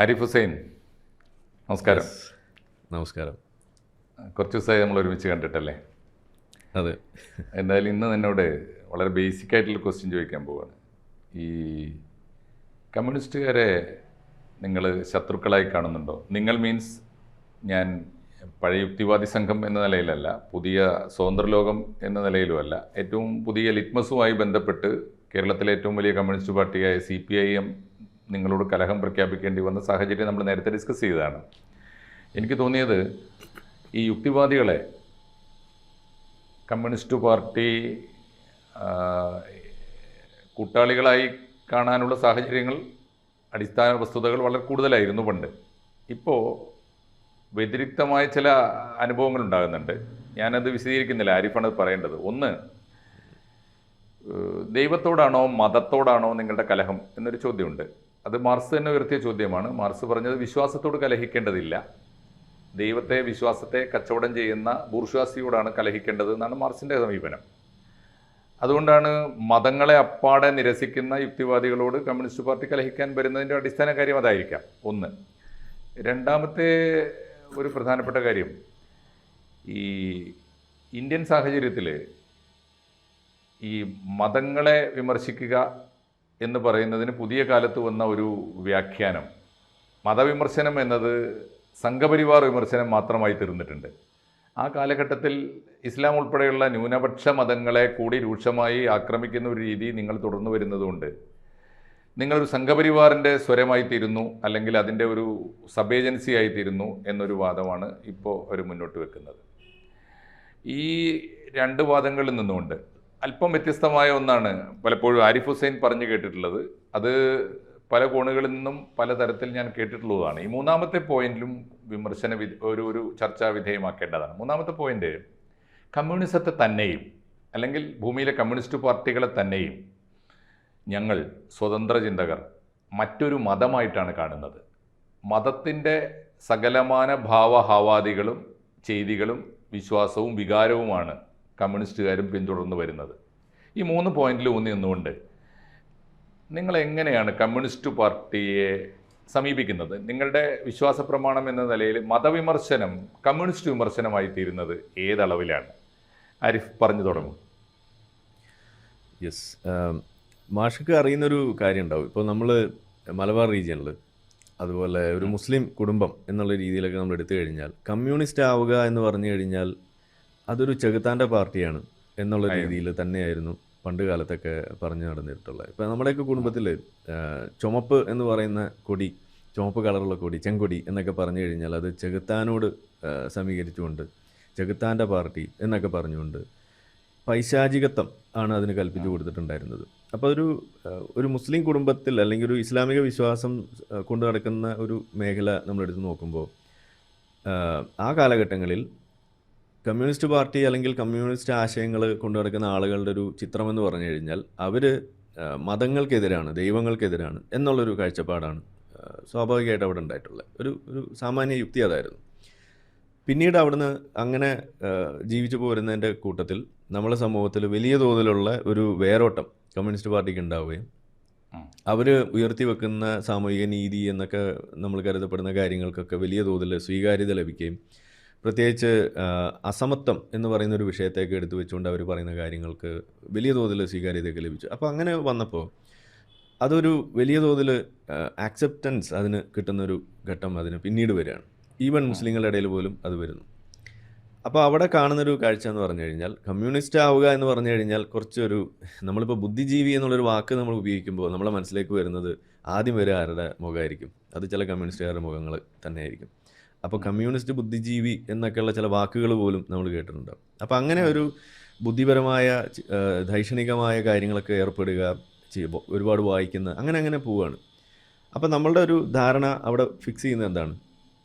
ആരിഫ് ഹുസൈൻ, നമസ്കാരം. യെസ്, നമസ്കാരം. കുറച്ച് ദിവസമായി നമ്മൾ ഒരുമിച്ച് കണ്ടിട്ടല്ലേ? അതെ. എന്തായാലും ഇന്ന് എന്നോട് വളരെ ബേസിക് ആയിട്ടുള്ള ക്വസ്റ്റ്യൻ ചോദിക്കാൻ പോവാണ്. ഈ കമ്മ്യൂണിസ്റ്റുകാരെ നിങ്ങൾ ശത്രുക്കളായി കാണുന്നുണ്ടോ? നിങ്ങൾ മീൻസ് ഞാൻ പഴയ യുക്തിവാദി സംഘം എന്ന നിലയിലല്ല, പുതിയ സ്വതന്ത്ര ലോകം എന്ന നിലയിലുമല്ല, ഏറ്റവും പുതിയ ലിറ്റ്മസുമായി ബന്ധപ്പെട്ട് കേരളത്തിലെ ഏറ്റവും വലിയ കമ്മ്യൂണിസ്റ്റ് പാർട്ടിയായ CPIM നിങ്ങളോട് കലഹം പ്രഖ്യാപിക്കേണ്ടി വന്ന സാഹചര്യം നമ്മൾ നേരത്തെ ഡിസ്കസ് ചെയ്തതാണ്. എനിക്ക് തോന്നിയത് ഈ യുക്തിവാദികളെ കമ്മ്യൂണിസ്റ്റ് പാർട്ടി കൂട്ടാളികളായി കാണാനുള്ള സാഹചര്യങ്ങൾ, അടിസ്ഥാന വസ്തുതകൾ വളരെ കൂടുതലായിരുന്നു പണ്ട്. ഇപ്പോൾ വ്യതിരിക്തമായ ചില അനുഭവങ്ങൾ ഉണ്ടാകുന്നുണ്ട്. ഞാനത് വിശദീകരിക്കുന്നില്ല, ആരിഫാണ് പറയേണ്ടത്. ഒന്ന്, ദൈവത്തോടാണോ മതത്തോടാണോ നിങ്ങളുടെ കലഹം എന്നൊരു ചോദ്യമുണ്ട്. അത് മാർക്സ് തന്നെ ഉയർത്തിയ ചോദ്യമാണ്. മാർക്സ് പറഞ്ഞത് വിശ്വാസത്തോട് കലഹിക്കേണ്ടതില്ല, ദൈവത്തെ, വിശ്വാസത്തെ കച്ചവടം ചെയ്യുന്ന ബൂർഷ്വാസിയോടാണ് കലഹിക്കേണ്ടത് എന്നാണ് മാർക്സിൻ്റെ സമീപനം. അതുകൊണ്ടാണ് മതങ്ങളെ അപ്പാടെ നിരസിക്കുന്ന യുക്തിവാദികളോട് കമ്മ്യൂണിസ്റ്റ് പാർട്ടി കലഹിക്കാൻ വരുന്നതിൻ്റെ അടിസ്ഥാന കാര്യം അതായിരിക്കാം. ഒന്ന്. രണ്ടാമത്തെ ഒരു പ്രധാനപ്പെട്ട കാര്യം, ഈ ഇന്ത്യൻ സാഹചര്യത്തിൽ ഈ മതങ്ങളെ വിമർശിക്കുക എന്ന് പറയുന്നതിന് പുതിയ കാലത്ത് വന്ന ഒരു വ്യാഖ്യാനം, മതവിമർശനം എന്നത് സംഘപരിവാർ വിമർശനം മാത്രമായി തീർന്നിട്ടുണ്ട്. ആ കാലഘട്ടത്തിൽ ഇസ്ലാം ഉൾപ്പെടെയുള്ള ന്യൂനപക്ഷ മതങ്ങളെ കൂടി രൂക്ഷമായി ആക്രമിക്കുന്ന ഒരു രീതി നിങ്ങൾ തുടർന്നു വരുന്നതുകൊണ്ട് നിങ്ങളൊരു സംഘപരിവാറിൻ്റെ സ്വരമായി തീരുന്നു, അല്ലെങ്കിൽ അതിൻ്റെ ഒരു സബ് ഏജൻസി ആയി തീരുന്നു എന്നൊരു വാദമാണ് ഇപ്പോൾ അവർ മുന്നോട്ട് വെക്കുന്നത്. ഈ രണ്ട് വാദങ്ങളിൽ നിന്നുകൊണ്ട് അല്പം വ്യത്യസ്തമായ ഒന്നാണ് പലപ്പോഴും ആരിഫ് ഹുസൈൻ പറഞ്ഞു കേട്ടിട്ടുള്ളത്. അത് പല കോണുകളിൽ നിന്നും പലതരത്തിൽ ഞാൻ കേട്ടിട്ടുള്ളതാണ്. ഈ മൂന്നാമത്തെ പോയിന്റിലും ഒരു ചർച്ചാ വിധേയമാക്കേണ്ടതാണ്. മൂന്നാമത്തെ പോയിന്റ്, കമ്മ്യൂണിസത്തെ തന്നെയും അല്ലെങ്കിൽ ഭൂമിയിലെ കമ്മ്യൂണിസ്റ്റ് പാർട്ടികളെ തന്നെയും ഞങ്ങൾ സ്വതന്ത്ര ചിന്തകർ മറ്റൊരു മതമായിട്ടാണ് കാണുന്നത്. മതത്തിൻ്റെ സകലമാന ഭാവഹാവാദികളും ചെയ്തികളും വിശ്വാസവും വികാരവുമാണ് കമ്മ്യൂണിസ്റ്റുകാരും പിന്തുടർന്ന് വരുന്നത്. ഈ മൂന്ന് പോയിന്റിൽ ഊന്നി നിന്നുകൊണ്ട് നിങ്ങൾ എങ്ങനെയാണ് കമ്മ്യൂണിസ്റ്റ് പാർട്ടിയെ സമീപിക്കുന്നത്? നിങ്ങളുടെ വിശ്വാസ പ്രമാണം എന്ന നിലയിൽ മതവിമർശനം കമ്മ്യൂണിസ്റ്റ് വിമർശനമായി തീരുന്നത് ഏതളവിലാണ്? ആരിഫ് പറഞ്ഞു തുടങ്ങും. യെസ്, മാഷക്ക് അറിയുന്നൊരു കാര്യം ഉണ്ടാവും. ഇപ്പോൾ നമ്മൾ മലബാർ റീജിയനിൽ അതുപോലെ ഒരു മുസ്ലിം കുടുംബം എന്നുള്ള രീതിയിലൊക്കെ നമ്മൾ എടുത്തു കഴിഞ്ഞാൽ കമ്മ്യൂണിസ്റ്റ് ആവുക എന്ന് പറഞ്ഞു കഴിഞ്ഞാൽ അതൊരു ചെകുത്താൻ്റെ പാർട്ടിയാണ് എന്നുള്ള രീതിയിൽ തന്നെയായിരുന്നു പണ്ട് കാലത്തൊക്കെ പറഞ്ഞു നടന്നിട്ടുള്ളത്. ഇപ്പോൾ നമ്മുടെയൊക്കെ കുടുംബത്തിൽ ചുമപ്പ് എന്ന് പറയുന്ന കൊടി, ചുമപ്പ് കളറുള്ള കൊടി, ചെങ്കൊടി എന്നൊക്കെ പറഞ്ഞു കഴിഞ്ഞാൽ അത് ചെകുത്താനോട് സമീകരിച്ചുകൊണ്ട് ചെകുത്താൻ്റെ പാർട്ടി എന്നൊക്കെ പറഞ്ഞുകൊണ്ട് പൈശാചികത്വം ആണ് അതിന് കൽപ്പിച്ചു കൊടുത്തിട്ടുണ്ടായിരുന്നത്. അപ്പോൾ ഒരു മുസ്ലിം കുടുംബത്തിൽ അല്ലെങ്കിൽ ഒരു ഇസ്ലാമിക വിശ്വാസം കൊണ്ടു നടക്കുന്ന ഒരു മേഖല നമ്മളെടുത്ത് നോക്കുമ്പോൾ ആ കാലഘട്ടങ്ങളിൽ കമ്മ്യൂണിസ്റ്റ് പാർട്ടി അല്ലെങ്കിൽ കമ്മ്യൂണിസ്റ്റ് ആശയങ്ങൾ കൊണ്ടു നടക്കുന്ന ആളുകളുടെ ഒരു ചിത്രമെന്ന് പറഞ്ഞു കഴിഞ്ഞാൽ അവർ മതങ്ങൾക്കെതിരാണ്, ദൈവങ്ങൾക്കെതിരാണ് എന്നുള്ളൊരു കാഴ്ചപ്പാടാണ് സ്വാഭാവികമായിട്ട് അവിടെ ഉണ്ടായിട്ടുള്ളത്. ഒരു സാമാന്യ യുക്തി അതായിരുന്നു. പിന്നീട് അവിടുന്ന് അങ്ങനെ ജീവിച്ചു പോരുന്നതിൻ്റെ കൂട്ടത്തിൽ നമ്മുടെ സമൂഹത്തിൽ വലിയ തോതിലുള്ള ഒരു വേരോട്ടം കമ്മ്യൂണിസ്റ്റ് പാർട്ടിക്ക് ഉണ്ടാവുകയും അവർ ഉയർത്തി വെക്കുന്ന സാമൂഹിക നീതി എന്നൊക്കെ നമ്മൾ കരുതപ്പെടുന്ന കാര്യങ്ങൾക്കൊക്കെ വലിയ തോതിൽ സ്വീകാര്യത ലഭിക്കുകയും, പ്രത്യേകിച്ച് അസമത്വം എന്ന് പറയുന്ന ഒരു വിഷയത്തേക്ക് എടുത്തു വെച്ചുകൊണ്ട് അവർ പറയുന്ന കാര്യങ്ങൾക്ക് വലിയ തോതിൽ സ്വീകാര്യതയൊക്കെ ലഭിച്ചു. അപ്പോൾ അങ്ങനെ വന്നപ്പോൾ അതൊരു വലിയ തോതിൽ ആക്സെപ്റ്റൻസ് അതിന് കിട്ടുന്നൊരു ഘട്ടം അതിന് പിന്നീട് വരികയാണ്. ഈവൻ മുസ്ലിങ്ങളുടെ ഇടയിൽ പോലും അത് വരുന്നു. അപ്പോൾ അവിടെ കാണുന്നൊരു കാഴ്ച എന്ന് പറഞ്ഞു കഴിഞ്ഞാൽ കമ്മ്യൂണിസ്റ്റ് ആവുക എന്ന് പറഞ്ഞു കഴിഞ്ഞാൽ നമ്മളിപ്പോൾ ബുദ്ധിജീവി എന്നുള്ളൊരു വാക്ക് നമ്മൾ ഉപയോഗിക്കുമ്പോൾ നമ്മളെ മനസ്സിലേക്ക് വരുന്നത് ആദ്യം വരെ ആരുടെ മുഖമായിരിക്കും? അത് ചില കമ്മ്യൂണിസ്റ്റുകാരുടെ മുഖങ്ങൾ തന്നെയായിരിക്കും. അപ്പോൾ കമ്മ്യൂണിസ്റ്റ്, ബുദ്ധിജീവി എന്നൊക്കെയുള്ള ചില വാക്കുകൾ പോലും നമ്മൾ കേട്ടിട്ടുണ്ടാകും. അപ്പോൾ അങ്ങനെ ഒരു ബുദ്ധിപരമായ ദൈക്ഷണികമായ കാര്യങ്ങളൊക്കെ ഏർപ്പെടുക, ഒരുപാട് വായിക്കുന്ന അങ്ങനെ പോവുകയാണ്. അപ്പോൾ നമ്മളുടെ ഒരു ധാരണ അവിടെ ഫിക്സ് ചെയ്യുന്നത് എന്താണ്?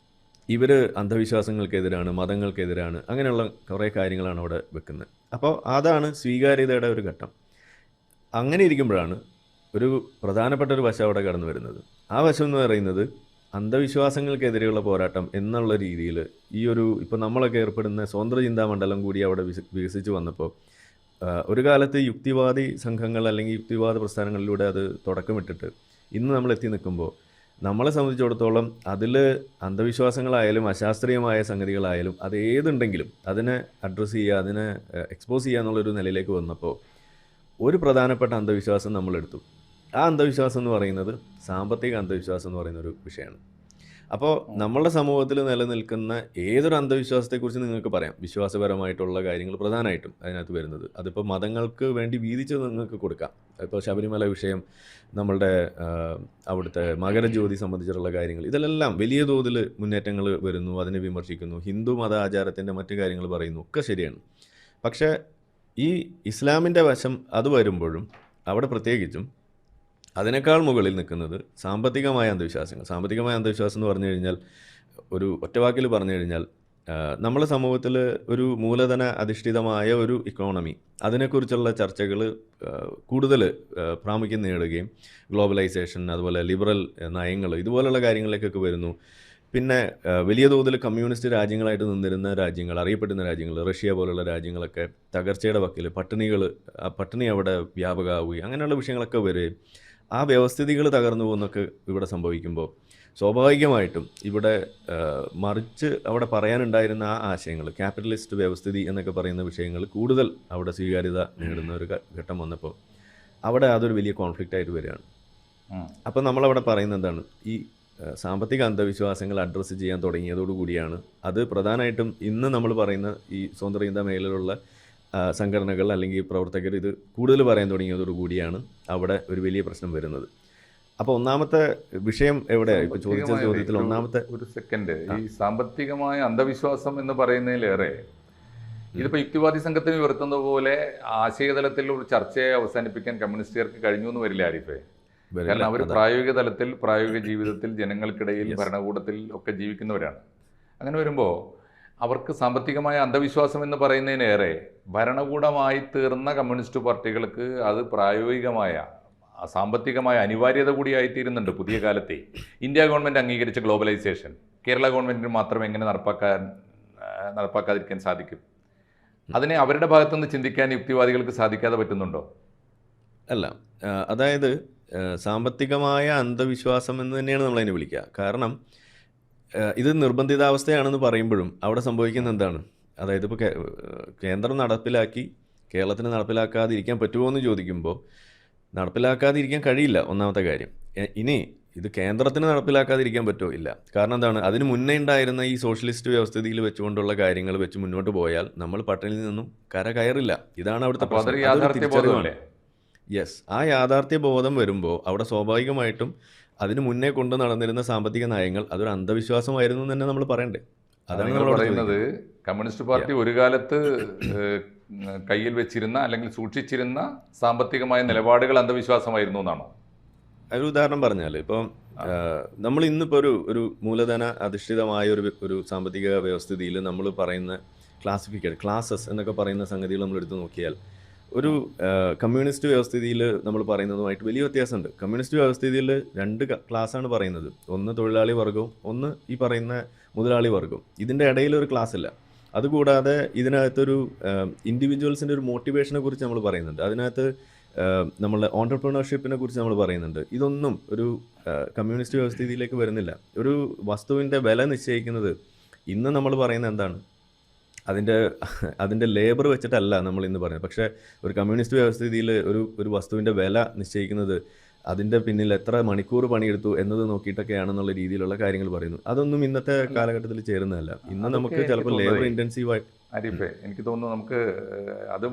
ഇവർ അന്ധവിശ്വാസങ്ങൾക്കെതിരാണ്, മതങ്ങൾക്കെതിരാണ്, അങ്ങനെയുള്ള കുറേ കാര്യങ്ങളാണ് അവിടെ വെക്കുന്നത്. അപ്പോൾ അതാണ് സ്വീകാര്യതയുടെ ഒരു ഘട്ടം. അങ്ങനെ ഇരിക്കുമ്പോഴാണ് ഒരു പ്രധാനപ്പെട്ട ഒരു വശം അവിടെ കടന്നു വരുന്നത്. ആ വശം എന്ന് പറയുന്നത് അന്ധവിശ്വാസങ്ങൾക്കെതിരെയുള്ള പോരാട്ടം എന്നുള്ള രീതിയിൽ ഇപ്പോൾ നമ്മളൊക്കെ ഏർപ്പെടുന്ന സ്വതന്ത്ര ചിന്താമണ്ഡലം കൂടി അവിടെ വികസിച്ച് വന്നപ്പോൾ ഒരു കാലത്ത് യുക്തിവാദി സംഘങ്ങൾ അല്ലെങ്കിൽ യുക്തിവാദ പ്രസ്ഥാനങ്ങളിലൂടെ അത് തുടക്കമിട്ടിട്ട് ഇന്ന് നമ്മൾ എത്തി നിൽക്കുമ്പോൾ നമ്മളെ സംബന്ധിച്ചിടത്തോളം അതിൽ അന്ധവിശ്വാസങ്ങളായാലും അശാസ്ത്രീയമായ സംഗതികളായാലും അത് ഏതുണ്ടെങ്കിലും അതിനെ അഡ്രസ്സ് ചെയ്യുക, അതിനെ എക്സ്പോസ് ചെയ്യുക എന്നുള്ളൊരു നിലയിലേക്ക് വന്നപ്പോൾ ഒരു പ്രധാനപ്പെട്ട അന്ധവിശ്വാസം നമ്മളെടുത്തു. ആ അന്ധവിശ്വാസം എന്ന് പറയുന്നത് സാമ്പത്തിക അന്ധവിശ്വാസം എന്ന് പറയുന്ന ഒരു വിഷയമാണ്. അപ്പോൾ നമ്മളുടെ സമൂഹത്തിൽ നിലനിൽക്കുന്ന ഏതൊരു അന്ധവിശ്വാസത്തെക്കുറിച്ച് നിങ്ങൾക്ക് പറയാം. വിശ്വാസപരമായിട്ടുള്ള കാര്യങ്ങൾ പ്രധാനമായിട്ടും അതിനകത്ത് വരുന്നത്, അതിപ്പോൾ മതങ്ങൾക്ക് വേണ്ടി വീതിച്ച് നിങ്ങൾക്ക് കൊടുക്കാം. ഇപ്പോൾ ശബരിമല വിഷയം, നമ്മളുടെ അവിടുത്തെ മകരജ്യോതി സംബന്ധിച്ചിട്ടുള്ള കാര്യങ്ങൾ, ഇതിലെല്ലാം വലിയ തോതിൽ മുന്നേറ്റങ്ങൾ വരുന്നു, അതിനെ വിമർശിക്കുന്നു, ഹിന്ദു മത ആചാരത്തിൻ്റെ മറ്റു കാര്യങ്ങൾ പറയുന്നു, ഒക്കെ ശരിയാണ്. പക്ഷേ ഈ ഇസ്ലാമിൻ്റെ വശം അത് വരുമ്പോഴും അവിടെ പ്രത്യേകിച്ചും അതിനേക്കാൾ മുകളിൽ നിൽക്കുന്നത് സാമ്പത്തികമായ അന്ധവിശ്വാസങ്ങൾ. സാമ്പത്തികമായ അന്ധവിശ്വാസം എന്ന് പറഞ്ഞു കഴിഞ്ഞാൽ, ഒരു ഒറ്റവാക്കിൽ പറഞ്ഞു കഴിഞ്ഞാൽ, നമ്മുടെ സമൂഹത്തിൽ ഒരു മൂലധന അധിഷ്ഠിതമായ ഒരു ഇക്കോണമി, അതിനെക്കുറിച്ചുള്ള ചർച്ചകൾ കൂടുതൽ പ്രാമുഖ്യം നേടുകയും ഗ്ലോബലൈസേഷൻ, അതുപോലെ ലിബറൽ നയങ്ങൾ, ഇതുപോലുള്ള കാര്യങ്ങളിലേക്കൊക്കെ വരുന്നു. പിന്നെ വലിയ തോതിൽ കമ്മ്യൂണിസ്റ്റ് രാജ്യങ്ങളായിട്ട് നിന്നിരുന്ന രാജ്യങ്ങൾ, അറിയപ്പെടുന്ന രാജ്യങ്ങൾ, റഷ്യ പോലുള്ള രാജ്യങ്ങളൊക്കെ തകർച്ചയുടെ വക്കിൽ, പട്ടിണി അവിടെ വ്യാപകമാവുകയും അങ്ങനെയുള്ള വിഷയങ്ങളൊക്കെ വരികയും ആ വ്യവസ്ഥിതികൾ തകർന്നു പോകുന്നൊക്കെ ഇവിടെ സംഭവിക്കുമ്പോൾ സ്വാഭാവികമായിട്ടും ഇവിടെ മറിച്ച് അവിടെ പറയാനുണ്ടായിരുന്ന ആ ആശയങ്ങൾ, ക്യാപിറ്റലിസ്റ്റ് വ്യവസ്ഥിതി എന്നൊക്കെ പറയുന്ന വിഷയങ്ങൾ കൂടുതൽ അവിടെ സ്വീകാര്യത നേടുന്ന ഒരു ഘട്ടം വന്നപ്പോൾ അവിടെ അതൊരു വലിയ കോൺഫ്ലിക്റ്റ് ആയിട്ട് വരികയാണ്. അപ്പോൾ നമ്മളവിടെ പറയുന്നത് എന്താണ്, ഈ സാമ്പത്തിക അന്ധവിശ്വാസങ്ങൾ അഡ്രസ്സ് ചെയ്യാൻ തുടങ്ങിയതോടുകൂടിയാണ് അത് പ്രധാനമായിട്ടും ഇന്ന് നമ്മൾ പറയുന്ന ഈ സ്വതന്ത്ര ചിന്താ മേഖലയിലുള്ള സംഘടനകൾ അല്ലെങ്കിൽ പ്രവർത്തകർ ഇത് കൂടുതൽ പറയാൻ തുടങ്ങിയതോടുകൂടിയാണ് അവിടെ ഒരു വലിയ പ്രശ്നം വരുന്നത്. അപ്പോൾ ഒന്നാമത്തെ വിഷയം എവിടെയാണ് ഇപ്പോൾ ചോദിച്ച ചോദ്യത്തിൽ ഒന്നാമത്തെ ഒരു സെക്കൻഡ്, ഈ സാമ്പത്തികമായ അന്ധവിശ്വാസം എന്ന് പറയുന്നതിലേറെ ഇതിപ്പോൾ യുക്തിവാദി സംഘത്തിന് ഉയർത്തുന്ന പോലെ ആശയതലത്തിൽ ഒരു ചർച്ചയെ അവസാനിപ്പിക്കാൻ കമ്മ്യൂണിസ്റ്റുകാർക്ക് കഴിഞ്ഞു എന്ന് വരില്ല ആരിഫേ? കാരണം അവർ പ്രായോഗിക തലത്തിൽ, പ്രായോഗിക ജീവിതത്തിൽ, ജനങ്ങൾക്കിടയിൽ, ഭരണകൂടത്തിൽ ഒക്കെ ജീവിക്കുന്നവരാണ്. അങ്ങനെ വരുമ്പോൾ അവർക്ക് സാമ്പത്തികമായ അന്ധവിശ്വാസം എന്ന് പറയുന്നതിനേറെ ഭരണകൂടമായി തീർന്ന കമ്മ്യൂണിസ്റ്റ് പാർട്ടികൾക്ക് അത് പ്രായോഗികമായ സാമ്പത്തികമായ അനിവാര്യത കൂടിയായിത്തീരുന്നുണ്ട്. പുതിയ കാലത്തെ ഇന്ത്യ ഗവൺമെൻറ് അംഗീകരിച്ച ഗ്ലോബലൈസേഷൻ കേരള ഗവൺമെൻറ്റിന് മാത്രം എങ്ങനെ നടപ്പാക്കാതിരിക്കാൻ സാധിക്കും? അതിനെ അവരുടെ ഭാഗത്തുനിന്ന് ചിന്തിക്കാൻ യുക്തിവാദികൾക്ക് സാധിക്കാതെ പറ്റുന്നുണ്ടോ? അല്ല, അതായത് സാമ്പത്തികമായ അന്ധവിശ്വാസം എന്ന് തന്നെയാണ് നമ്മളതിനെ വിളിക്കുക. കാരണം ഇത് നിർബന്ധിതാവസ്ഥയാണെന്ന് പറയുമ്പോഴും അവിടെ സംഭവിക്കുന്ന എന്താണ്, അതായത് ഇപ്പോൾ കേന്ദ്രം നടപ്പിലാക്കി കേരളത്തിന് നടപ്പിലാക്കാതിരിക്കാൻ പറ്റുമോ എന്ന് ചോദിക്കുമ്പോൾ നടപ്പിലാക്കാതിരിക്കാൻ കഴിയില്ല, ഒന്നാമത്തെ കാര്യം. ഇനി ഇത് കേന്ദ്രത്തിന് നടപ്പിലാക്കാതിരിക്കാൻ പറ്റുമോ? ഇല്ല. കാരണം എന്താണ്, അതിന് മുന്നേ ഉണ്ടായിരുന്ന ഈ സോഷ്യലിസ്റ്റ് വ്യവസ്ഥിതിയിൽ വെച്ചുകൊണ്ടുള്ള കാര്യങ്ങൾ വെച്ച് മുന്നോട്ട് പോയാൽ നമ്മൾ പട്ടിണിയിൽ നിന്നും കര കയറില്ല. ഇതാണ് അവിടുത്തെ തിരിച്ചറിവാണ്. യെസ്, ആ യാഥാർത്ഥ്യ ബോധം വരുമ്പോൾ അവിടെ സ്വാഭാവികമായിട്ടും അതിന് മുന്നേ കൊണ്ട് നടന്നിരുന്ന സാമ്പത്തിക നയങ്ങൾ അതൊരു അന്ധവിശ്വാസമായിരുന്നു എന്ന് തന്നെ നമ്മൾ പറയണ്ടേ. അതാണ് നമ്മൾ പറയുന്നത്. കമ്മ്യൂണിസ്റ്റ് പാർട്ടി ഒരു കാലത്ത് കയ്യിൽ വെച്ചിരുന്ന അല്ലെങ്കിൽ സൂക്ഷിച്ചിരുന്ന സാമ്പത്തികമായ നിലപാടുകൾ അന്ധവിശ്വാസമായിരുന്നു എന്നാണോ? ഒരു ഉദാഹരണം പറഞ്ഞാൽ, ഇപ്പം നമ്മൾ ഇന്നിപ്പോൾ ഒരു മൂലധന അധിഷ്ഠിതമായ ഒരു സാമ്പത്തിക വ്യവസ്ഥിതിയിൽ നമ്മൾ പറയുന്ന ക്ലാസസ് എന്നൊക്കെ പറയുന്ന സംഗതികൾ നമ്മൾ എടുത്തു നോക്കിയാൽ ഒരു കമ്മ്യൂണിസ്റ്റ് വ്യവസ്ഥിതിയിൽ നമ്മൾ പറയുന്നതുമായിട്ട് വലിയ വ്യത്യാസമുണ്ട്. കമ്മ്യൂണിസ്റ്റ് വ്യവസ്ഥിതിയിൽ രണ്ട് ക്ലാസ്സാണ് പറയുന്നത്, ഒന്ന് തൊഴിലാളി വർഗവും ഒന്ന് ഈ പറയുന്ന മുതലാളി വർഗവും. ഇതിൻ്റെ ഇടയിൽ ഒരു ക്ലാസ് ഇല്ല. അതുകൂടാതെ ഇതിനകത്തൊരു ഇൻഡിവിജ്വൽസിൻ്റെ ഒരു മോട്ടിവേഷനെ കുറിച്ച് നമ്മൾ പറയുന്നുണ്ട്. അതിനകത്ത് നമ്മളുടെ ഓൺടർപ്രണർഷിപ്പിനെ കുറിച്ച് നമ്മൾ പറയുന്നുണ്ട്. ഇതൊന്നും ഒരു കമ്മ്യൂണിസ്റ്റ് വ്യവസ്ഥിതിയിലേക്ക് വരുന്നില്ല. ഒരു വസ്തുവിൻ്റെ വില നിശ്ചയിക്കുന്നത് ഇന്ന് നമ്മൾ പറയുന്നത് എന്താണ്, അതിൻ്റെ ലേബർ വെച്ചിട്ടല്ല നമ്മൾ ഇന്ന് പറയുന്നത്. പക്ഷേ ഒരു കമ്മ്യൂണിസ്റ്റ് വ്യവസ്ഥിതിയിൽ ഒരു വസ്തുവിൻ്റെ വില നിശ്ചയിക്കുന്നത് അതിൻ്റെ പിന്നിൽ എത്ര മണിക്കൂർ പണിയെടുത്തു എന്നത് നോക്കിയിട്ടൊക്കെയാണെന്നുള്ള രീതിയിലുള്ള കാര്യങ്ങൾ പറയുന്നു. അതൊന്നും ഇന്നത്തെ കാലഘട്ടത്തിൽ ചേരുന്നതല്ല. ഇന്ന് നമുക്ക് ചിലപ്പോൾ ലേബർ ഇൻറ്റൻസീവായിട്ട് ആരിഫേ, എനിക്ക് തോന്നുന്നു നമുക്ക് അത്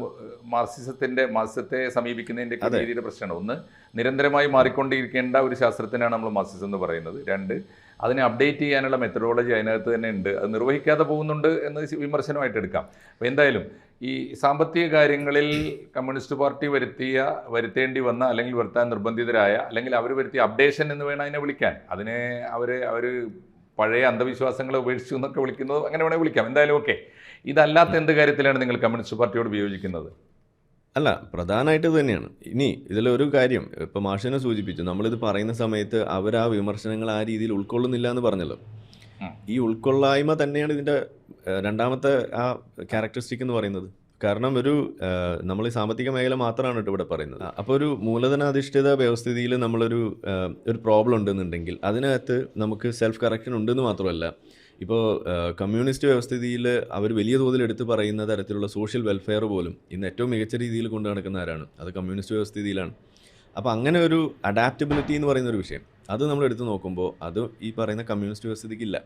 മാർക്സിസത്തെ സമീപിക്കുന്നതിൻ്റെ രീതിയുടെ പ്രശ്നമാണ്. ഒന്ന്, നിരന്തരമായി മാറിക്കൊണ്ടിരിക്കേണ്ട ഒരു ശാസ്ത്രത്തിനാണ് നമ്മൾ മാർക്സിസം എന്ന് പറയുന്നത്. രണ്ട്, അതിനെ അപ്ഡേറ്റ് ചെയ്യാനുള്ള മെത്തഡോളജി അതിനകത്ത് തന്നെ ഉണ്ട്, അത് നിർവഹിക്കാതെ പോകുന്നുണ്ട് എന്ന് വിമർശനമായിട്ട് എടുക്കാം. അപ്പോൾ എന്തായാലും ഈ സാമ്പത്തിക കാര്യങ്ങളിൽ കമ്മ്യൂണിസ്റ്റ് പാർട്ടി വരുത്തേണ്ടി വന്ന അല്ലെങ്കിൽ വരുത്താൻ നിർബന്ധിതരായ അല്ലെങ്കിൽ അവർ വരുത്തിയ അപ്ഡേഷൻ എന്ന് വേണം അതിനെ വിളിക്കാൻ. അതിനെ അവർ പഴയ അന്ധവിശ്വാസങ്ങളെ ഉപേക്ഷിച്ചു എന്നൊക്കെ വിളിക്കുന്നത് അങ്ങനെ വേണേൽ വിളിക്കാം. എന്തായാലും ഓക്കെ. ഇതല്ലാത്ത എന്ത് കാര്യത്തിലാണ് നിങ്ങൾ കമ്മ്യൂണിസ്റ്റ് പാർട്ടിയോട് വിയോജിക്കുന്നത്? അല്ല, പ്രധാനമായിട്ട് ഇത് തന്നെയാണ്. ഇനി ഇതിലൊരു കാര്യം ഇപ്പോൾ മാഷിനെ സൂചിപ്പിച്ചു, നമ്മളിത് പറയുന്ന സമയത്ത് അവർ ആ വിമർശനങ്ങൾ ആ രീതിയിൽ ഉൾക്കൊള്ളുന്നില്ല എന്ന് പറഞ്ഞല്ലോ. ഈ ഉൾക്കൊള്ളായ്മ തന്നെയാണ് ഇതിൻ്റെ രണ്ടാമത്തെ ആ ക്യാരക്ടറിസ്റ്റിക് എന്ന് പറയുന്നത്. കാരണം നമ്മൾ ഈ സാമ്പത്തിക മേഖല മാത്രമാണ് കേട്ടോ ഇവിടെ പറയുന്നത്. അപ്പോൾ ഒരു മൂലധനാധിഷ്ഠിത വ്യവസ്ഥിതിയിൽ ഒരു പ്രോബ്ലം ഉണ്ടെന്നുണ്ടെങ്കിൽ അതിനകത്ത് നമുക്ക് സെൽഫ് കറക്ഷൻ ഉണ്ടെന്ന് മാത്രമല്ല, ഇപ്പോൾ കമ്മ്യൂണിസ്റ്റ് വ്യവസ്ഥിതിയിൽ അവർ വലിയ തോതിൽ എടുത്ത് പറയുന്ന തരത്തിലുള്ള സോഷ്യൽ വെൽഫെയർ പോലും ഇന്ന് ഏറ്റവും മികച്ച രീതിയിൽ കൊണ്ടു നടക്കുന്ന ആരാണ്? അത് കമ്മ്യൂണിസ്റ്റ് വ്യവസ്ഥിതിയിലാണ്. അപ്പോൾ അങ്ങനെ ഒരു അഡാപ്റ്റബിലിറ്റി എന്ന് പറയുന്ന ഒരു വിഷയം അത് നമ്മൾ എടുത്ത് നോക്കുമ്പോൾ അത് ഈ പറയുന്ന കമ്മ്യൂണിസ്റ്റ് വ്യവസ്ഥിതിക്കില്ല.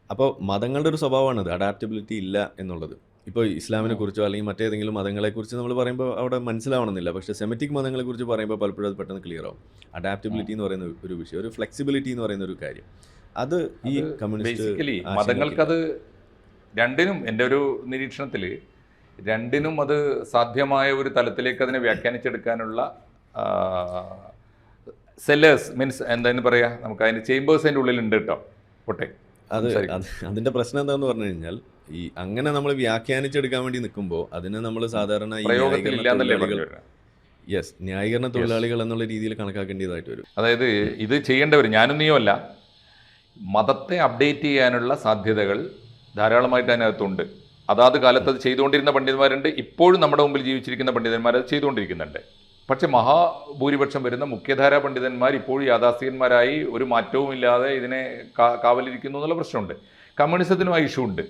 അപ്പോൾ മതങ്ങളുടെ ഒരു സ്വഭാവമാണത്, അഡാപ്റ്റബിലിറ്റി ഇല്ല എന്നുള്ളത്. ഇപ്പോൾ ഇസ്ലാമിനെ കുറിച്ചോ അല്ലെങ്കിൽ മറ്റേതെങ്കിലും മതങ്ങളെക്കുറിച്ച് നമ്മൾ പറയുമ്പോൾ അവിടെ മനസ്സിലാവണമെന്നില്ല. പക്ഷേ സെമിറ്റിക് മതങ്ങളെക്കുറിച്ച് പറയുമ്പോൾ പലപ്പോഴും അത് പെട്ടെന്ന് ക്ലിയർ ആവും. അഡാപ്റ്റബിലിറ്റി എന്ന് പറയുന്ന ഒരു വിഷയം, ഒരു ഫ്ലെക്സിബിലിറ്റി എന്ന് പറയുന്ന ഒരു കാര്യം, അത് ഈ ബേസിക്കലി മതങ്ങൾക്കത് രണ്ടിനും, എൻ്റെ ഒരു നിരീക്ഷണത്തിൽ രണ്ടിനും അത് സാധ്യമായ ഒരു തലത്തിലേക്ക് അതിനെ വ്യാഖ്യാനിച്ചെടുക്കാനുള്ള സെല്ലേഴ്സ് മീൻസ് എന്താന്ന് പറയാ, നമുക്ക് അതിന്റെ ചേമ്പേഴ്സ് അതിൻ്റെ ഉള്ളിലുണ്ട് കേട്ടോ. പൊട്ടെ അതിന്റെ പ്രശ്നം എന്താന്ന് പറഞ്ഞു കഴിഞ്ഞാൽ ഈ അങ്ങനെ നമ്മൾ വ്യാഖ്യാനിച്ചെടുക്കാൻ വേണ്ടി നിൽക്കുമ്പോൾ അതിനെ നമ്മൾ സാധാരണ ന്യായീകരണ തൊഴിലാളികൾ എന്നുള്ള രീതിയിൽ കണക്കാക്കേണ്ടതായിട്ട് വരും. അതായത് ഇത് ചെയ്യേണ്ടവർ ഞാനും നീയോ അല്ല, മതത്തെ അപ്ഡേറ്റ് ചെയ്യാനുള്ള സാധ്യതകൾ ധാരാളമായിട്ട് അതിനകത്തുണ്ട്. അതാത് കാലത്ത് അത് ചെയ്തുകൊണ്ടിരുന്ന പണ്ഡിതന്മാരുണ്ട്, ഇപ്പോഴും നമ്മുടെ മുമ്പിൽ ജീവിച്ചിരിക്കുന്ന പണ്ഡിതന്മാർ അത് ചെയ്തുകൊണ്ടിരിക്കുന്നുണ്ട്. പക്ഷെ മഹാഭൂരിപക്ഷം വരുന്ന മുഖ്യധാരാ പണ്ഡിതന്മാർ ഇപ്പോഴും യാഥാസ്ഥികന്മാരായി ഒരു മാറ്റവും ഇല്ലാതെ ഇതിനെ കാവലിരിക്കുന്നു എന്നുള്ള പ്രശ്നമുണ്ട്. കമ്മ്യൂണിസത്തിനും ആ ഇഷ്യൂ ഉണ്ട്.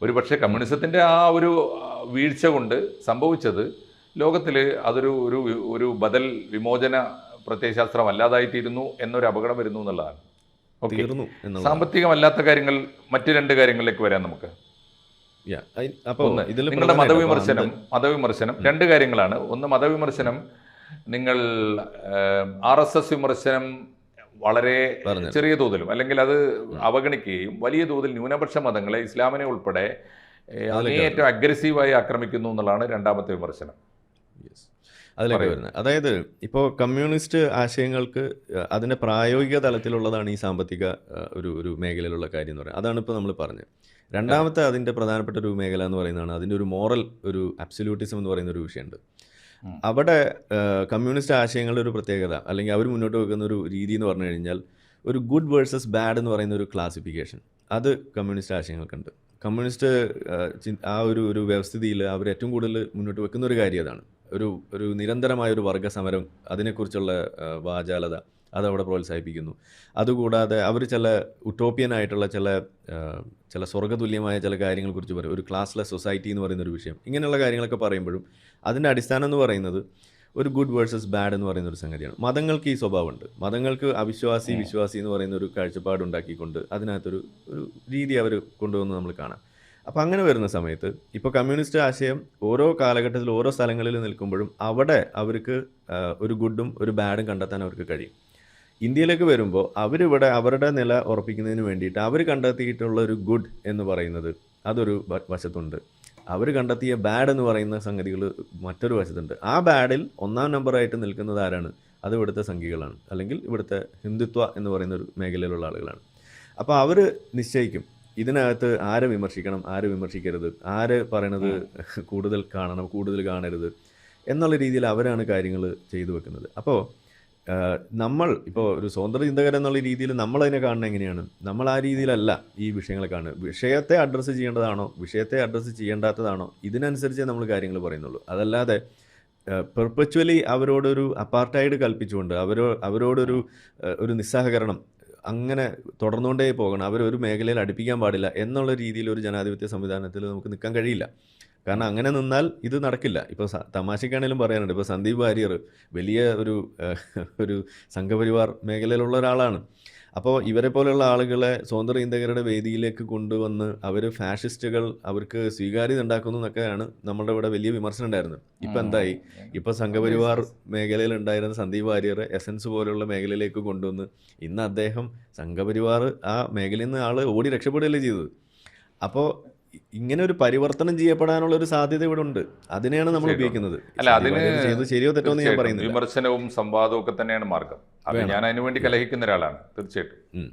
ഒരു പക്ഷേ കമ്മ്യൂണിസത്തിൻ്റെ ആ ഒരു വീഴ്ച കൊണ്ട് സംഭവിച്ചത് ലോകത്തിൽ അതൊരു ഒരു ഒരു ബദൽ വിമോചന പ്രത്യയശാസ്ത്രം അല്ലാതായിത്തീരുന്നു എന്നൊരു അപകടം വരുന്നു എന്നുള്ളതാണ്. ഓക്കെ, സാമ്പത്തികമല്ലാത്ത കാര്യങ്ങൾ മറ്റു രണ്ട് കാര്യങ്ങളിലേക്ക് വരാം നമുക്ക്. നിങ്ങളുടെ മതവിമർശനം രണ്ട് കാര്യങ്ങളാണ്. ഒന്ന് മതവിമർശനം, നിങ്ങൾ RSS വിമർശനം വളരെ ചെറിയ തോതിലും അല്ലെങ്കിൽ അത് അവഗണിക്കുകയും വലിയ തോതിൽ ന്യൂനപക്ഷ മതങ്ങളെ, ഇസ്ലാമിനെ ഉൾപ്പെടെ അങ്ങേയറ്റം അഗ്രസീവായി ആക്രമിക്കുന്നു എന്നുള്ളതാണ് രണ്ടാമത്തെ വിമർശനം. അതിലേക്ക് വരുന്നത്, അതായത് ഇപ്പോൾ കമ്മ്യൂണിസ്റ്റ് ആശയങ്ങൾക്ക് അതിൻ്റെ പ്രായോഗിക തലത്തിലുള്ളതാണ് ഈ സാമ്പത്തിക ഒരു മേഖലയിലുള്ള കാര്യം എന്ന് പറയുന്നത്. അതാണ് ഇപ്പോൾ നമ്മൾ പറഞ്ഞത്. രണ്ടാമത്തെ അതിൻ്റെ പ്രധാനപ്പെട്ട ഒരു മേഖല എന്ന് പറയുന്നതാണ് അതിൻ്റെ ഒരു മോറൽ, ഒരു അബ്സല്യൂട്ടിസം എന്ന് പറയുന്ന ഒരു വിഷയമുണ്ട്. അവിടെ കമ്മ്യൂണിസ്റ്റ് ആശയങ്ങളുടെ ഒരു പ്രത്യേകത അല്ലെങ്കിൽ അവർ മുന്നോട്ട് വെക്കുന്ന ഒരു രീതി എന്ന് പറഞ്ഞു കഴിഞ്ഞാൽ ഒരു ഗുഡ് വേഴ്സസ് ബാഡ് എന്ന് പറയുന്ന ഒരു ക്ലാസിഫിക്കേഷൻ അത് കമ്മ്യൂണിസ്റ്റ് ആശയങ്ങൾക്കുണ്ട്. കമ്മ്യൂണിസ്റ്റ് ആ ഒരു വ്യവസ്ഥിതിയിൽ അവർ ഏറ്റവും കൂടുതൽ മുന്നോട്ട് വെക്കുന്ന ഒരു കാര്യം അതാണ്. ഒരു നിരന്തരമായ ഒരു വർഗ്ഗസമരം, അതിനെക്കുറിച്ചുള്ള വാചാലത അതവിടെ പ്രോത്സാഹിപ്പിക്കുന്നു. അതുകൂടാതെ അവർ ചില ഉട്ടോപ്യൻ ആയിട്ടുള്ള ചില സ്വർഗ്ഗതുല്യമായ ചില കാര്യങ്ങളെക്കുറിച്ച് പറയും. ഒരു ക്ലാസ്ലെസ് സൊസൈറ്റി എന്ന് പറയുന്നൊരു വിഷയം, ഇങ്ങനെയുള്ള കാര്യങ്ങളൊക്കെ പറയുമ്പോഴും അതിൻ്റെ അടിസ്ഥാനം എന്ന് പറയുന്നത് ഒരു ഗുഡ് വേഴ്സസ് ബാഡ് എന്ന് പറയുന്ന ഒരു സംഗതിയാണ്. മതങ്ങൾക്ക് ഈ സ്വഭാവമുണ്ട്. മതങ്ങൾക്ക് വിശ്വാസി എന്ന് പറയുന്ന ഒരു കാഴ്ചപ്പാടുണ്ടാക്കിക്കൊണ്ട് അതിനകത്തൊരു രീതി അവർ കൊണ്ടുവന്ന് നമ്മൾ കാണാം. അപ്പോൾ അങ്ങനെ വരുന്ന സമയത്ത് ഇപ്പോൾ കമ്മ്യൂണിസ്റ്റ് ആശയം ഓരോ കാലഘട്ടത്തിൽ ഓരോ സ്ഥലങ്ങളിൽ നിൽക്കുമ്പോഴും അവിടെ അവർക്ക് ഒരു ഗുഡും ഒരു ബാഡും കണ്ടെത്താൻ അവർക്ക് കഴിയും. ഇന്ത്യയിലേക്ക് വരുമ്പോൾ അവരിവിടെ അവരുടെ നില ഉറപ്പിക്കുന്നതിന് വേണ്ടിയിട്ട് അവർ കണ്ടെത്തിയിട്ടുള്ള ഒരു ഗുഡ് എന്ന് പറയുന്നത് അതൊരു വശത്തുണ്ട്. അവർ കണ്ടെത്തിയ ബാഡ് എന്ന് പറയുന്ന സംഗതികൾ മറ്റൊരു വശത്തുണ്ട്. ആ ബാഡിൽ ഒന്നാം നമ്പറായിട്ട് നിൽക്കുന്നത് ആരാണ്? അത് ഇവിടുത്തെ സംഘികളാണ്, അല്ലെങ്കിൽ ഇവിടുത്തെ ഹിന്ദുത്വ എന്ന് പറയുന്ന ഒരു മേഖലയിലുള്ള ആളുകളാണ്. അപ്പോൾ അവർ നിശ്ചയിക്കും ഇതിനകത്ത് ആരെ വിമർശിക്കണം, ആരെ വിമർശിക്കരുത്, ആര് പറയണത് കൂടുതൽ കാണണം, കൂടുതൽ കാണരുത് എന്നുള്ള രീതിയിൽ അവരാണ് കാര്യങ്ങൾ ചെയ്തു വെക്കുന്നത്. അപ്പോൾ നമ്മൾ ഇപ്പോൾ ഒരു സ്വതന്ത്ര ചിന്തകർ എന്നുള്ള രീതിയിൽ നമ്മളതിനെ കാണുന്നത് എങ്ങനെയാണ്? നമ്മൾ ആ രീതിയിലല്ല ഈ വിഷയങ്ങളെ കാണുന്നത്. വിഷയത്തെ അഡ്രസ്സ് ചെയ്യേണ്ടതാണോ, വിഷയത്തെ അഡ്രസ്സ് ചെയ്യേണ്ടാത്തതാണോ, ഇതിനനുസരിച്ചേ നമ്മൾ കാര്യങ്ങൾ പറയുന്നുള്ളൂ. അതല്ലാതെ പെർപ്പച്വലി അവരോടൊരു അപ്പാർട്ടൈഡ് കൽപ്പിച്ചുകൊണ്ട് അവരോടൊരു നിസ്സഹകരണം അങ്ങനെ തുടർന്നുകൊണ്ടേ പോകണം, അവരൊരു മേഖലയിൽ അടുപ്പിക്കാൻ പാടില്ല എന്നുള്ള രീതിയിൽ ഒരു ജനാധിപത്യ സംവിധാനത്തിൽ നമുക്ക് നിൽക്കാൻ കഴിയില്ല. കാരണം അങ്ങനെ നിന്നാൽ ഇത് നടക്കില്ല. ഇപ്പോൾ തമാശക്കാണേലും പറയാനുണ്ട്, ഇപ്പോൾ സന്ദീപ് വാര്യർ വലിയ ഒരു സംഘപരിവാർ മേഖലയിലുള്ള ഒരാളാണ്. അപ്പോൾ ഇവരെ പോലെയുള്ള ആളുകളെ സ്വതന്ത്ര ചിന്തകരുടെ വേദിയിലേക്ക് കൊണ്ടുവന്ന് അവർ ഫാഷിസ്റ്റുകൾ, അവർക്ക് സ്വീകാര്യത ഉണ്ടാക്കുന്നു എന്നൊക്കെയാണ് നമ്മളുടെ ഇവിടെ വലിയ വിമർശനം ഉണ്ടായിരുന്നത്. ഇപ്പം എന്തായി? ഇപ്പോൾ സംഘപരിവാർ മേഖലയിൽ ഉണ്ടായിരുന്ന സന്ദീപ് വാര്യരെ എസൻസ് പോലെയുള്ള മേഖലയിലേക്ക് കൊണ്ടുവന്ന് ഇന്ന് അദ്ദേഹം സംഘപരിവാർ ആ മേഖലയിൽ നിന്ന് ആൾ ഓടി രക്ഷപ്പെടുകയല്ലേ ചെയ്തത്. അപ്പോൾ ഇങ്ങനെ ഒരു പരിവർത്തനം ചെയ്യപ്പെടാനുള്ള ഒരു സാധ്യത ഇവിടെ ഉണ്ട്. അതിനെയാണ് നമ്മൾ ഉപയോഗിക്കുന്നത്. അല്ല, അതിന് ശരിയോ തെറ്റോ എന്ന് ഞാൻ പറയുന്നത്, വിമർശനവും സംവാദവും ഒക്കെ തന്നെയാണ് മാർഗം. ഞാൻ അതിനുവേണ്ടി കലഹിക്കുന്ന ഒരാളാണ് തീർച്ചയായിട്ടും.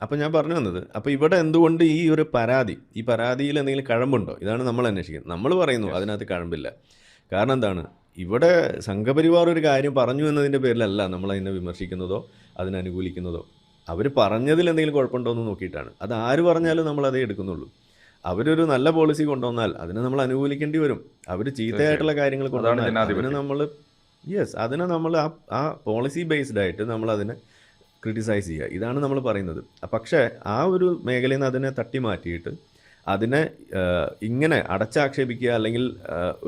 അപ്പം ഞാൻ പറഞ്ഞു വന്നത്, അപ്പോൾ ഇവിടെ എന്തുകൊണ്ട് ഈ പരാതിയിൽ എന്തെങ്കിലും കഴമ്പുണ്ടോ, ഇതാണ് നമ്മൾ അന്വേഷിക്കുന്നത്. നമ്മൾ പറയുന്നു അതിനകത്ത് കഴമ്പില്ല. കാരണം എന്താണ്? ഇവിടെ സംഘപരിവാർ ഒരു കാര്യം പറഞ്ഞു എന്നതിൻ്റെ പേരിലല്ല നമ്മൾ അതിനെ വിമർശിക്കുന്നതോ അതിനെ അനുകൂലിക്കുന്നതോ. അവർ പറഞ്ഞതിൽ എന്തെങ്കിലും കുഴപ്പമുണ്ടോ എന്ന് നോക്കിയിട്ടാണ്. അത് ആര് പറഞ്ഞാലും നമ്മൾ അതേ എടുക്കുന്നുള്ളൂ. അവരൊരു നല്ല പോളിസി കൊണ്ടുവന്നാൽ അതിനെ നമ്മൾ അനുകൂലിക്കേണ്ടി വരും. അവർ ചീത്തയായിട്ടുള്ള കാര്യങ്ങൾ കൊണ്ടുവന്നാൽ അതിനെ ജനാധിപത്യം. നമ്മൾ അതിനെ നമ്മൾ ആ പോളിസി ബേസ്ഡ് ആയിട്ട് നമ്മൾ അതിനെ ക്രിട്ടിസൈസ് ചെയ്യുക. ഇതാണ് നമ്മൾ പറയുന്നത്. പക്ഷേ ആ ഒരു മേഖലയിൽ നിന്ന് അതിനെ തട്ടി മാറ്റിയിട്ട് അതിനെ ഇങ്ങനെ അടച്ചാക്ഷേപിക്കുക, അല്ലെങ്കിൽ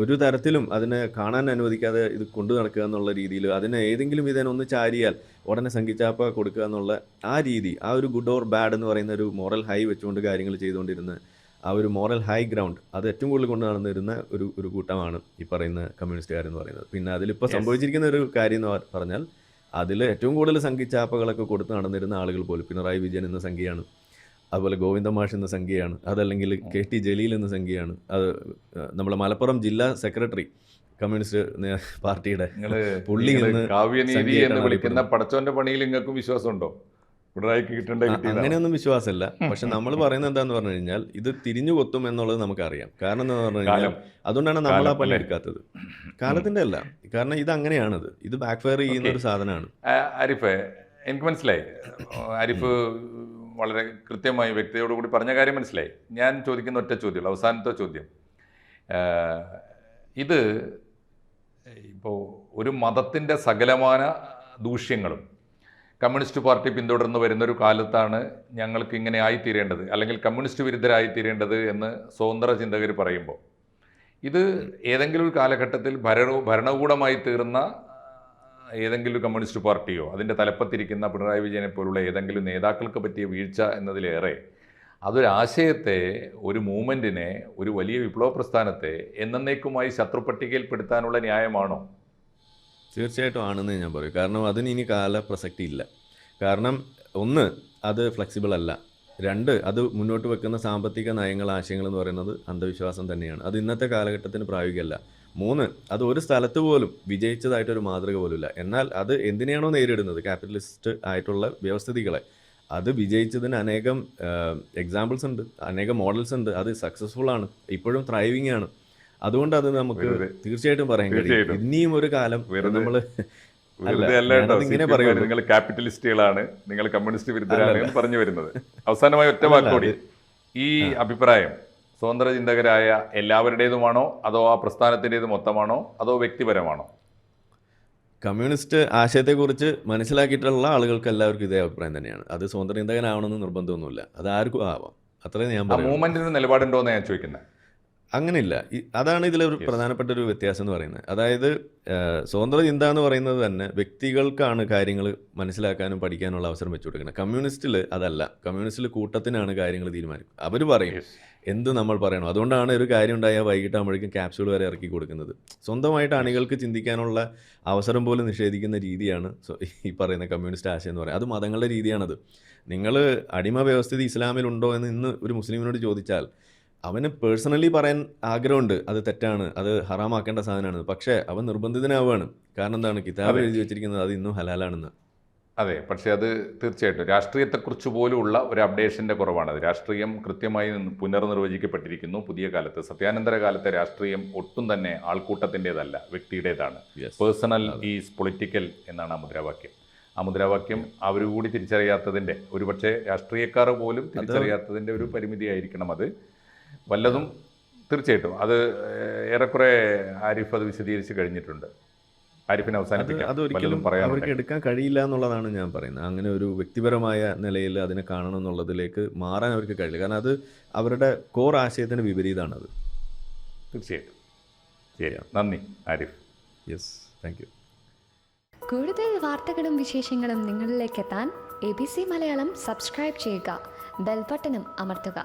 ഒരു തരത്തിലും അതിനെ കാണാൻ അനുവദിക്കാതെ ഇത് കൊണ്ടു നടക്കുക എന്നുള്ള രീതിയിൽ അതിനെ ഏതെങ്കിലും ഇതിനൊന്ന് ചാരിയാൽ ഉടനെ സംഘിച്ചാപ്പ കൊടുക്കുക എന്നുള്ള ആ രീതി, ആ ഒരു ഗുഡ് ഓർ ബാഡ് എന്ന് പറയുന്ന ഒരു മോറൽ ഹൈ വെച്ചുകൊണ്ട് കാര്യങ്ങൾ ചെയ്തുകൊണ്ടിരുന്ന ആ ഒരു മോറൽ ഹൈ ഗ്രൗണ്ട് അത് ഏറ്റവും കൂടുതൽ കൊണ്ട് നടന്നിരുന്ന ഒരു കൂട്ടമാണ് ഈ പറയുന്ന കമ്മ്യൂണിസ്റ്റുകാരെന്ന് പറയുന്നത്. പിന്നെ അതിലിപ്പോൾ സംഭവിച്ചിരിക്കുന്ന ഒരു കാര്യം എന്ന് പറഞ്ഞാൽ അതിൽ ഏറ്റവും കൂടുതൽ സംഘിച്ചാപ്പകളൊക്കെ കൊടുത്ത് നടന്നിരുന്ന ആളുകൾ പോലും പിണറായി വിജയൻ എന്ന സംഖ്യയാണ്, അതുപോലെ ഗോവിന്ദ മാഷ് എന്ന സംഖ്യയാണ്, അതല്ലെങ്കിൽ KT ജലീൽ എന്ന സംഖ്യയാണ്, അത് നമ്മുടെ മലപ്പുറം ജില്ലാ സെക്രട്ടറി കമ്മ്യൂണിസ്റ്റ് പാർട്ടിയുടെ പുള്ളി എന്ന് കാവ്യനീതി എന്ന് വിളിക്കുന്ന പടച്ചോന്റെ പണിയിൽ നിങ്ങൾക്കും വിശ്വാസമുണ്ടോ? പിണറായിക്ക് കിട്ടേണ്ട അങ്ങനെയൊന്നും വിശ്വാസമില്ല. പക്ഷെ നമ്മൾ പറയുന്നത് എന്താന്ന് പറഞ്ഞു കഴിഞ്ഞാൽ ഇത് തിരിഞ്ഞു കൊത്തും എന്നുള്ളത് നമുക്കറിയാം. കാരണം എന്താന്ന് പറഞ്ഞു കഴിഞ്ഞാൽ അതുകൊണ്ടാണ് നമ്മൾ ആ പണി എടുക്കാത്തത്. കാലത്തിന്റെ അല്ല, കാരണം ഇത് അങ്ങനെയാണത്. ഇത് ബാക്ക് ഫയർ ചെയ്യുന്ന ഒരു സാധനമാണ്. ആരിഫ്, എനിക്ക് മനസ്സിലായി. ആരിഫ് വളരെ കൃത്യമായി വ്യക്തിയോടുകൂടി പറഞ്ഞ കാര്യം മനസ്സിലായി. ഞാൻ ചോദിക്കുന്ന ഒറ്റ ചോദ്യമുള്ളൂ, അവസാനത്തെ ചോദ്യം. ഇത് ഇപ്പോൾ ഒരു മതത്തിൻ്റെ സകലമാന ദൂഷ്യങ്ങളും കമ്മ്യൂണിസ്റ്റ് പാർട്ടി പിന്തുടർന്ന് വരുന്നൊരു കാലത്താണ് ഞങ്ങൾക്ക് ഇങ്ങനെ ആയിത്തീരേണ്ടത്, അല്ലെങ്കിൽ കമ്മ്യൂണിസ്റ്റ് വിരുദ്ധരായിത്തീരേണ്ടത് എന്ന് സ്വതന്ത്ര ചിന്തകർ പറയുമ്പോൾ, ഇത് ഏതെങ്കിലും ഒരു കാലഘട്ടത്തിൽ ഭരണകൂടമായി തീർന്ന ഏതെങ്കിലും കമ്മ്യൂണിസ്റ്റ് പാർട്ടിയോ അതിൻ്റെ തലപ്പത്തിരിക്കുന്ന പിണറായി വിജയനെ പോലുള്ള ഏതെങ്കിലും നേതാക്കൾക്ക് പറ്റിയ വീഴ്ച എന്നതിലേറെ അതൊരാശയത്തെ, ഒരു മൂവ്മെൻറ്റിനെ, ഒരു വലിയ വിപ്ലവ പ്രസ്ഥാനത്തെ എന്നേക്കുമായി ശത്രുപട്ടികയിൽപ്പെടുത്താനുള്ള ന്യായമാണോ? തീർച്ചയായിട്ടും ആണെന്ന് ഞാൻ പറയും. കാരണം അതിന് ഇനി കാല പ്രസക്തി ഇല്ല. കാരണം ഒന്ന്, അത് ഫ്ലെക്സിബിൾ അല്ല. രണ്ട്, അത് മുന്നോട്ട് വെക്കുന്ന സാമ്പത്തിക നയങ്ങൾ, ആശയങ്ങൾ എന്ന് പറയുന്നത് അന്ധവിശ്വാസം തന്നെയാണ്. അത് ഇന്നത്തെ കാലഘട്ടത്തിന് പ്രായോഗികമല്ല. മൂന്ന്, അത് ഒരു സ്ഥലത്ത് പോലും വിജയിച്ചതായിട്ടൊരു മാതൃക പോലുമില്ല. എന്നാൽ അത് എന്തിനെയാണോ നേരിടുന്നത്, ക്യാപിറ്റലിസ്റ്റ് ആയിട്ടുള്ള വ്യവസ്ഥിതികളെ, അത് വിജയിച്ചതിന് അനേകം എക്സാമ്പിൾസ് ഉണ്ട്, അനേകം മോഡൽസ് ഉണ്ട്. അത് സക്സസ്ഫുൾ ആണ്, ഇപ്പോഴും ത്രൈവിംഗ് ആണ്. അതുകൊണ്ട് അത് നമുക്ക് തീർച്ചയായിട്ടും പറയാൻ കഴിയും. ഇനിയും ഒരു കാലം നമ്മൾ ഇങ്ങനെ പറയുന്നത് നിങ്ങൾ ക്യാപിറ്റലിസ്റ്റുകളാണ്, നിങ്ങൾ കമ്മ്യൂണിസ്റ്റ് വിരുദ്ധരാണ് എന്ന് പറഞ്ഞു വരുന്നത്. അവസാനമായി ഒറ്റ വാക്കോടി, ഈ അഭിപ്രായം സ്വതന്ത്ര ചിന്തകരായ എല്ലാവരുടേതുമാണോ, അതോ ആ പ്രസ്ഥാനത്തിൻ്റേത് മൊത്തമാണോ, അതോ വ്യക്തിപരമാണോ? കമ്മ്യൂണിസ്റ്റ് ആശയത്തെക്കുറിച്ച് മനസ്സിലാക്കിയിട്ടുള്ള ആളുകൾക്ക് എല്ലാവർക്കും ഇതേ അഭിപ്രായം തന്നെയാണ്. അത് സ്വതന്ത്ര ചിന്തകനാവണമെന്ന് നിർബന്ധമൊന്നുമില്ല, അത് ആർക്കും ആവാം. അത്രേ ഞാൻ പറയാം. മൂവ്മെന്റിന് നിലപാടുണ്ടോ എന്ന് ഞാൻ ചോദിക്കുന്നത്. അങ്ങനെയില്ല. അതാണ് ഇതിലൊരു പ്രധാനപ്പെട്ട ഒരു വ്യത്യാസം എന്ന് പറയുന്നത്. അതായത് സ്വതന്ത്ര ചിന്ത എന്ന് പറയുന്നത് തന്നെ വ്യക്തികൾക്കാണ് കാര്യങ്ങൾ മനസ്സിലാക്കാനും പഠിക്കാനുള്ള അവസരം വെച്ചു കൊടുക്കുന്നത്. കമ്മ്യൂണിസ്റ്റിൽ അതല്ല. കമ്മ്യൂണിസ്റ്റിൽ കൂട്ടത്തിനാണ് കാര്യങ്ങൾ തീരുമാനിക്കും. അവർ പറയും എന്ത് നമ്മൾ പറയണം. അതുകൊണ്ടാണ് ഒരു കാര്യം ഉണ്ടായാൽ വൈകിട്ടാകുമ്പോഴേക്കും ക്യാപ്സ്യൂൾ വരെ ഇറക്കി കൊടുക്കുന്നത്. സ്വന്തമായിട്ട് അണികൾക്ക് ചിന്തിക്കാനുള്ള അവസരം പോലും നിഷേധിക്കുന്ന രീതിയാണ് ഈ പറയുന്ന കമ്മ്യൂണിസ്റ്റ് ആശയം എന്ന് പറയുന്നത്. അത് മതങ്ങളുടെ രീതിയാണത്. നിങ്ങൾ അടിമ വ്യവസ്ഥിതി ഇസ്ലാമിലുണ്ടോ എന്ന് ഇന്ന് ഒരു മുസ്ലിമിനോട് ചോദിച്ചാൽ അവന് പേഴ്സണലി പറയാൻ ആഗ്രഹമുണ്ട്, അത് തെറ്റാണ്, അത് ഹറാമാക്കേണ്ട സാധനമാണ്. പക്ഷേ അവൻ നിർബന്ധിതനാവുകയാണ്. കാരണം എന്താണ്, കിതാബ് എഴുതി വെച്ചിരിക്കുന്നത് അത് ഇന്നും ഹലാലാണെന്ന്. അതെ, പക്ഷേ അത് തീർച്ചയായിട്ടും രാഷ്ട്രീയത്തെക്കുറിച്ച് പോലുള്ള ഒരു അപ്ഡേഷൻ്റെ കുറവാണത്. രാഷ്ട്രീയം കൃത്യമായി പുനർനിർവചിക്കപ്പെട്ടിരിക്കുന്നു പുതിയ കാലത്ത്. സത്യാനന്തര കാലത്തെ രാഷ്ട്രീയം ഒട്ടും തന്നെ ആൾക്കൂട്ടത്തിൻ്റെതല്ല, വ്യക്തിയുടേതാണ്. പേഴ്സണൽ ഈസ് പൊളിറ്റിക്കൽ എന്നാണ് ആ മുദ്രാവാക്യം. ആ മുദ്രാവാക്യം അവർ കൂടി തിരിച്ചറിയാത്തതിൻ്റെ, ഒരുപക്ഷെ രാഷ്ട്രീയക്കാർ പോലും തിരിച്ചറിയാത്തതിൻ്റെ ഒരു പരിമിതിയായിരിക്കണം അത്. വല്ലതും തീർച്ചയായിട്ടും അത് ഏറെക്കുറെ ആരിഫ് അത് വിശദീകരിച്ച് കഴിഞ്ഞിട്ടുണ്ട്. ആരിഫിനെ അവസാനിപ്പിക്കാം. അതൊരിക്കലും അവർക്ക് എടുക്കാൻ കഴിയില്ല എന്നുള്ളതാണ് ഞാൻ പറയുന്നത്. അങ്ങനെ ഒരു വ്യക്തിപരമായ നിലയിൽ അതിനെ കാണണം എന്നുള്ളതിലേക്ക് മാറാൻ അവർക്ക് കഴിയില്ല. കാരണം അത് അവരുടെ കോർ ആശയത്തിന് വിപരീതമാണത്. തീർച്ചയായിട്ടും. ശരി, നന്ദി ആരിഫ്. Yes, thank you. കൂടുതൽ വാർത്തകളും വിശേഷങ്ങളും നിങ്ങളിലേക്ക് എത്താൻ ABC മലയാളം സബ്സ്ക്രൈബ് ചെയ്യുക, ബെൽ ബട്ടണും അമർത്തുക.